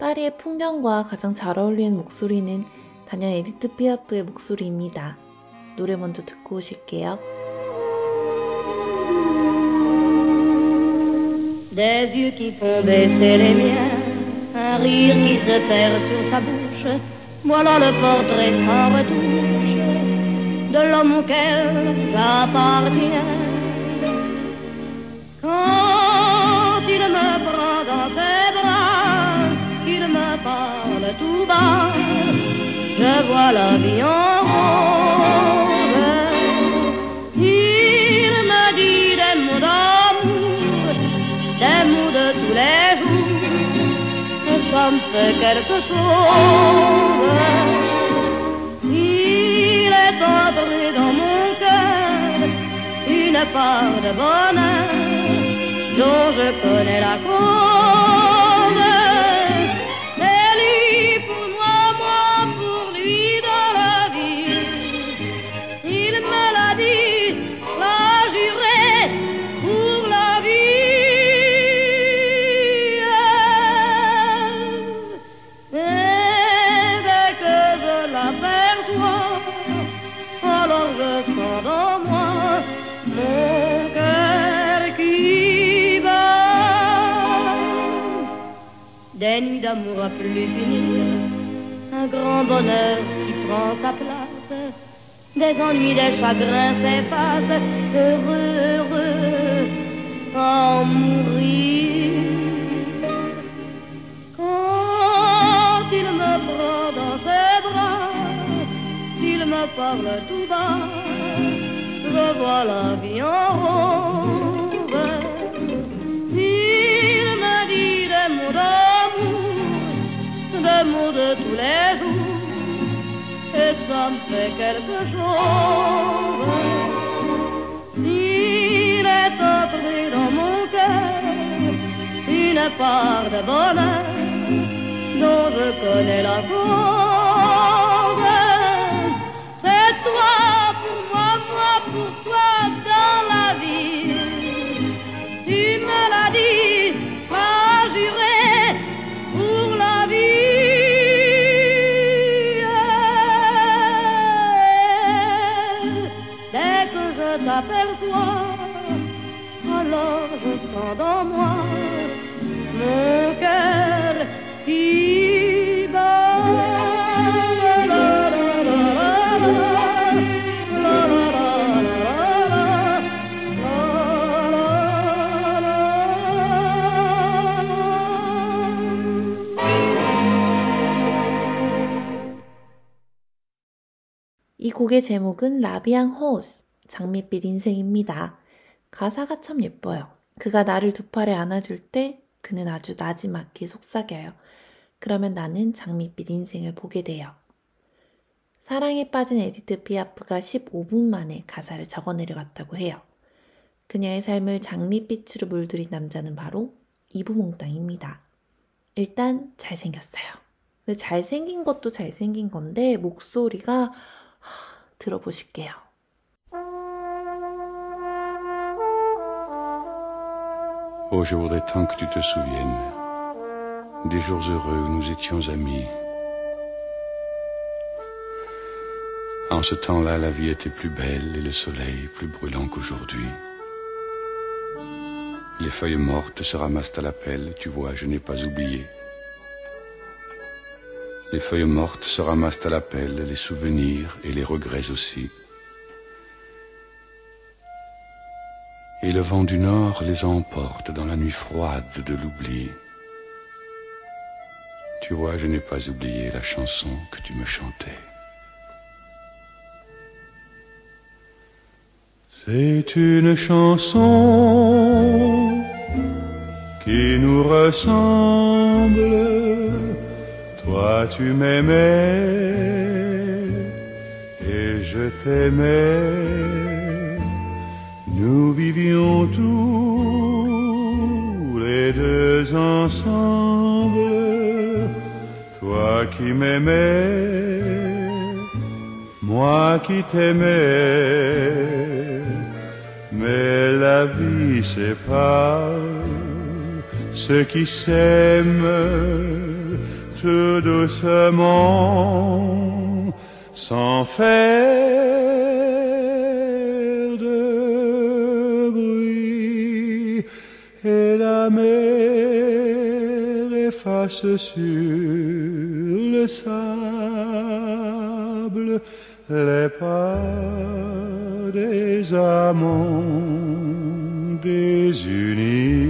파리의 풍경과 가장 잘 어울리는 목소리는 단연 에디트 피아프의 목소리입니다. 노래 먼저 듣고 오실게요. Des yeux qui font baisser les miens, un rire qui se perd sur sa bouche, voilà le portrait sans retouche de l'homme auquel j'appartiens. Quand il me prend dans ses bras, qu'il me parle tout bas, je vois la vie en rose. Il me dit des mots d'amour, des mots de tous les jours, et ça me fait quelque chose. Il est entré dans mon cœur une part de bonheur dont je connais la cause. C'est lui pour moi, moi pour lui dans la vie. Il me l'a dit, l'a juré pour la vie. Et dès que je l'aperçois, alors je sens dans moi mon cœur qui bat. Des nuits d'amour à plus finir, un grand bonheur qui prend sa place, des ennuis, des chagrins s'effacent, heureux, heureux, à en mourir. Quand il me prend dans ses bras, il me parle tout bas, je vois la vie en rose. Il me dit des mots d'amour, des mots de tous les jours, et ça me fait quelque chose. Il est entré dans mon cœur une part de bonheur dont je connais la cause. C'est toi pour moi, moi pour toi dans la vie. Tu me l'as dit, m'as juré pour la vie. Dès que je t'aperçois, alors je sens dans moi mon cœur qui bat. 이 곡의 제목은 라비앙 호스, 장밋빛 인생입니다. 가사가 참 예뻐요. 그가 나를 두 팔에 안아줄 때 그는 아주 나지막히 속삭여요. 그러면 나는 장밋빛 인생을 보게 돼요. 사랑에 빠진 에디트 피아프가 15분 만에 가사를 적어 내려갔다고 해요. 그녀의 삶을 장밋빛으로 물들인 남자는 바로 이브몽땅입니다. 일단 잘생겼어요. 근데 잘생긴 것도 잘생긴 건데 목소리가 들어보실게요. Oh, je voudrais tant que tu te souviennes des jours heureux où nous étions amis. En ce temps-là, la vie était plus belle et le soleil plus brûlant qu'aujourd'hui. Les feuilles mortes se ramassent à la pelle, tu vois, je n'ai pas oublié. Les feuilles mortes se ramassent à la pelle, les souvenirs et les regrets aussi. Et le vent du nord les emporte dans la nuit froide de l'oubli. Tu vois, je n'ai pas oublié la chanson que tu me chantais. C'est une chanson qui nous ressemble. Toi tu m'aimais et je t'aimais. Nous vivions tous les deux ensemble. Toi qui m'aimais, moi qui t'aimais. Mais la vie sépare ceux qui s'aiment tout doucement, sans faire de bruit, et la mer efface sur le sable les pas des amants désunis.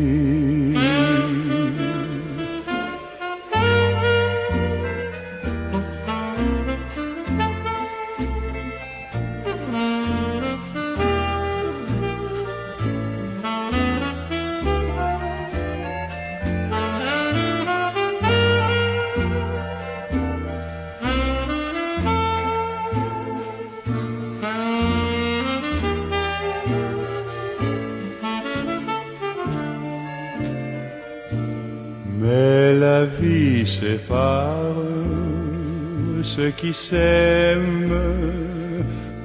Mais la vie sépare ceux qui s'aiment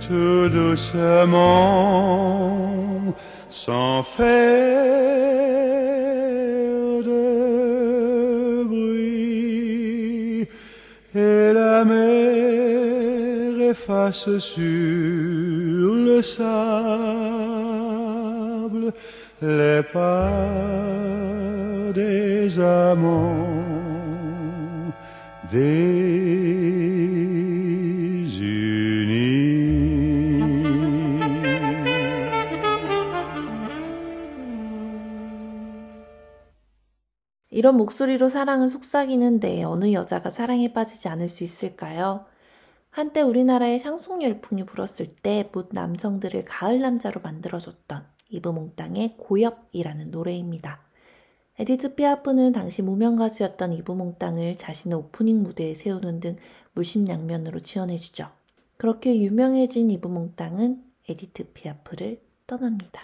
tout doucement, sans faire de bruit, et la mer efface sur le sable les pas des amants 이런 목소리로 사랑을 속삭이는데 어느 여자가 사랑에 빠지지 않을 수 있을까요? 한때 우리나라의 샹송 열풍이 불었을 때 묻 남성들을 가을 남자로 만들어줬던 이브몽땅의 고엽이라는 노래입니다. 에디트 피아프는 당시 무명 가수였던 이브몽땅을 자신의 오프닝 무대에 세우는 등 물심양면으로 지원해주죠. 그렇게 유명해진 이브몽땅은 에디트 피아프를 떠납니다.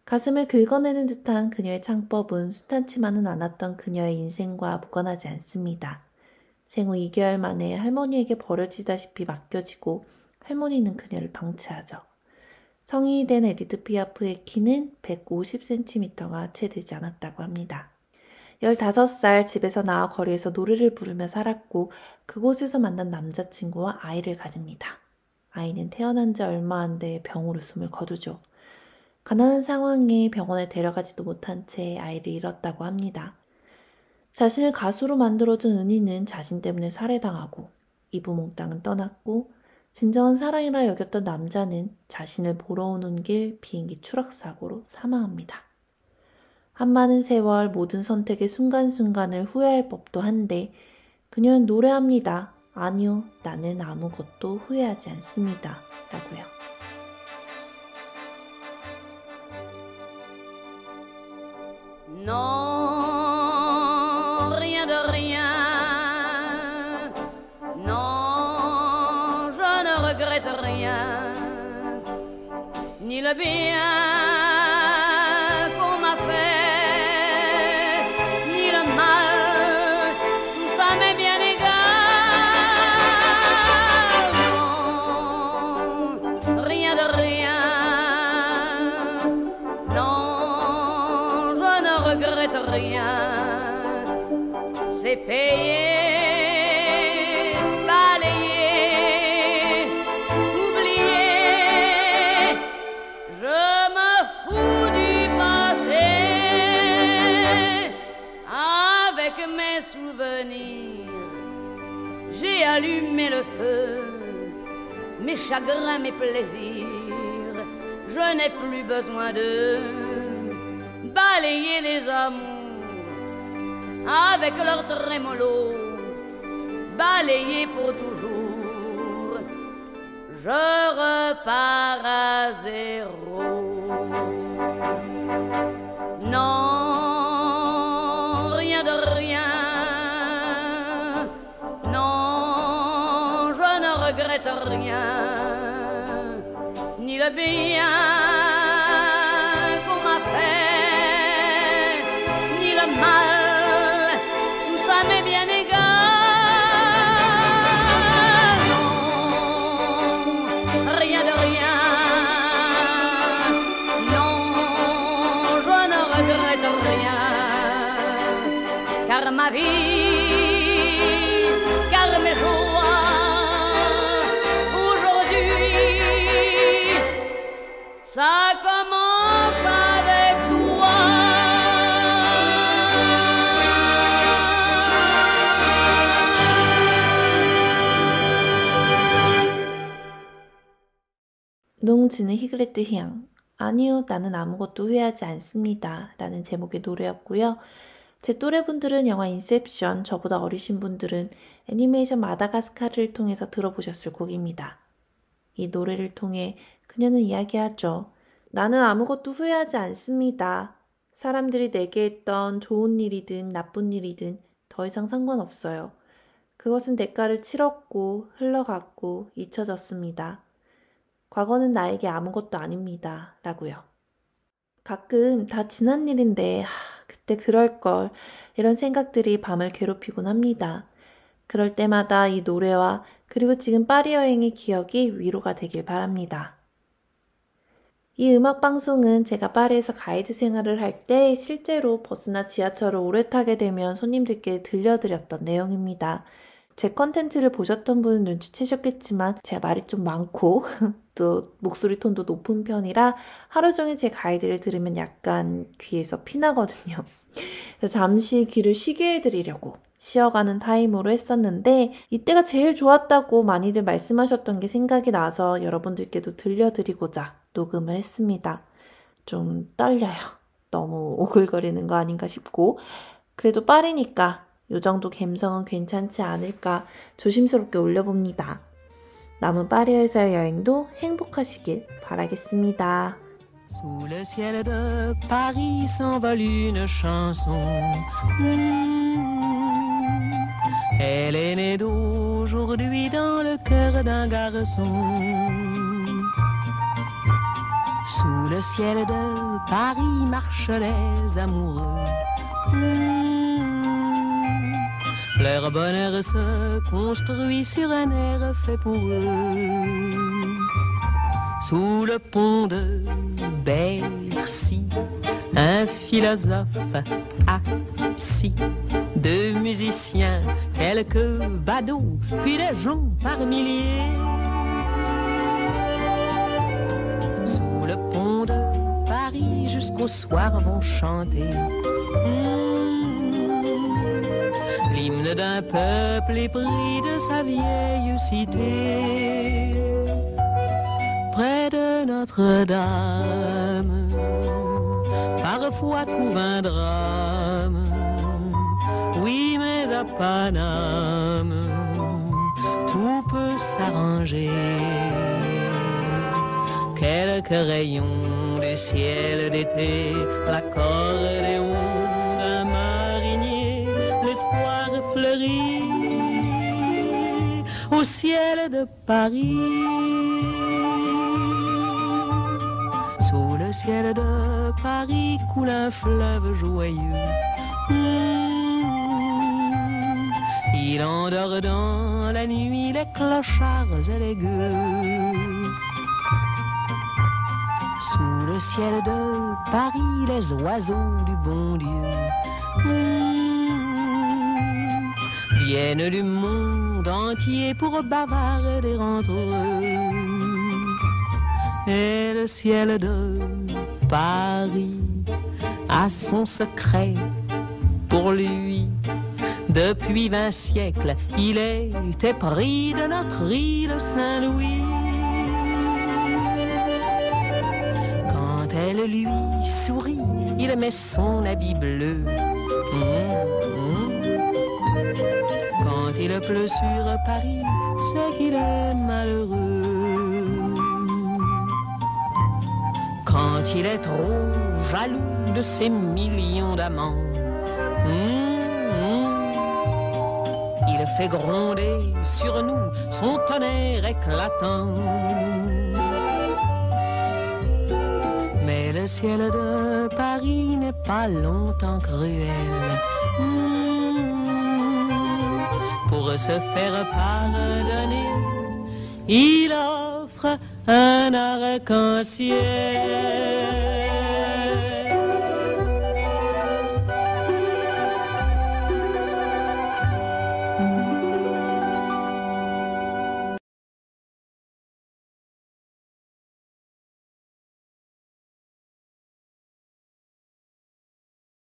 가슴을 긁어내는 듯한 그녀의 창법은 숱하지만은 않았던 그녀의 인생과 무관하지 않습니다. 생후 2개월 만에 할머니에게 버려지다시피 맡겨지고 할머니는 그녀를 방치하죠. 성인이 된 에디트 피아프의 키는 150cm가 채 되지 않았다고 합니다. 15살 집에서 나와 거리에서 노래를 부르며 살았고 그곳에서 만난 남자친구와 아이를 가집니다. 아이는 태어난 지 얼마 안 돼 병으로 숨을 거두죠. 가난한 상황에 병원에 데려가지도 못한 채 아이를 잃었다고 합니다. 자신을 가수로 만들어준 은희는 자신 때문에 살해당하고 이브몽땅은 떠났고 진정한 사랑이라 여겼던 남자는 자신을 보러 오는 길 비행기 추락사고로 사망합니다. 한많은 세월 모든 선택의 순간순간을 후회할 법도 한데 그녀는 노래합니다. 아니요, 나는 아무것도 후회하지 않습니다. 라고요. Non, rien de rien. Non, je ne regrette rien. Ni le bien qu'on m'a fait, ni le mal, tout ça m'est bien égal. Non, rien de rien. Non, je ne regrette rien. C'est payé, balayé, oublié. Je me fous du passé. Avec mes souvenirs, j'ai allumé le feu. Mes chagrins, mes plaisirs, je n'ai plus besoin de balayer les amours avec leur trémolo, balayer pour toujours. Je repars à zéro. Non, rien de rien. Non, je ne regrette rien, ni le bien qu'on m'a fait, ni le mal, tout ça m'est bien égal. Non, rien de rien. Non, je ne regrette rien. car ma vie, car mes joies, aujourd'hui, ça commence avec toi. 농지는 히그레트 향. 아니요, 나는 아무것도 후회하지 않습니다. 라는 제목의 노래였고요. 제 또래분들은 영화 인셉션, 저보다 어리신 분들은 애니메이션 마다가스카르를 통해서 들어보셨을 곡입니다. 이 노래를 통해 그녀는 이야기하죠. 나는 아무것도 후회하지 않습니다. 사람들이 내게 했던 좋은 일이든 나쁜 일이든 더 이상 상관없어요. 그것은 대가를 치렀고 흘러갔고 잊혀졌습니다. 과거는 나에게 아무것도 아닙니다. 라고요. 가끔 다 지난 일인데 그때 그럴걸 이런 생각들이 밤을 괴롭히곤 합니다. 그럴 때마다 이 노래와 그리고 지금 파리 여행의 기억이 위로가 되길 바랍니다. 이 음악방송은 제가 파리에서 가이드 생활을 할 때 실제로 버스나 지하철을 오래 타게 되면 손님들께 들려드렸던 내용입니다. 제 컨텐츠를 보셨던 분은 눈치채셨겠지만 제가 말이 좀 많고 또 목소리 톤도 높은 편이라 하루 종일 제 가이드를 들으면 약간 귀에서 피나거든요. 그래서 잠시 귀를 쉬게 해드리려고 쉬어가는 타임으로 했었는데 이때가 제일 좋았다고 많이들 말씀하셨던 게 생각이 나서 여러분들께도 들려드리고자 녹음을 했습니다. 좀 떨려요. 너무 오글거리는 거 아닌가 싶고 그래도 파리니까 요 정도 감성은 괜찮지 않을까 조심스럽게 올려봅니다. 남은 파리에서의 여행도 행복하시길 바라겠습니다. Sous le ciel de Paris s'envole une chanson. Elle est née d'aujourd'hui dans le cœur d'un garçon. Sous le ciel de Paris marchent les amoureux. Leur bonheur se construit sur un air fait pour eux. Sous le pont de Bercy, un philosophe assis, deux musiciens, quelques badauds, puis des gens par milliers. Sous le pont de Paris, jusqu'au soir vont chanter l'hymne d'un peuple épris de sa vieille cité. Près de Notre-Dame, parfois couvre un drame. Oui, mais à Paname, tout peut s'arranger. Quelques rayons du ciel d'été, l'accordéon d'un marinier, l'espoir fleurit au ciel de Paris. Sous le ciel de Paris coule un fleuve joyeux. Il endort dans la nuit les clochards et les gueux. Sous le ciel de Paris les oiseaux du bon Dieu viennent du monde entier pour bavarder entre eux. Et le ciel de Paris a son secret pour lui. Depuis 20 siècles, il était pris de notre île Saint-Louis. Quand elle lui sourit, il met son habit bleu. Quand il pleut sur Paris, c'est qu'il est malheureux. Quand il est trop jaloux de ses millions d'amants, il fait gronder sur nous son tonnerre éclatant. Mais le ciel de Paris n'est pas longtemps cruel. Pour se faire pardonner, il offre un arc-en-ciel.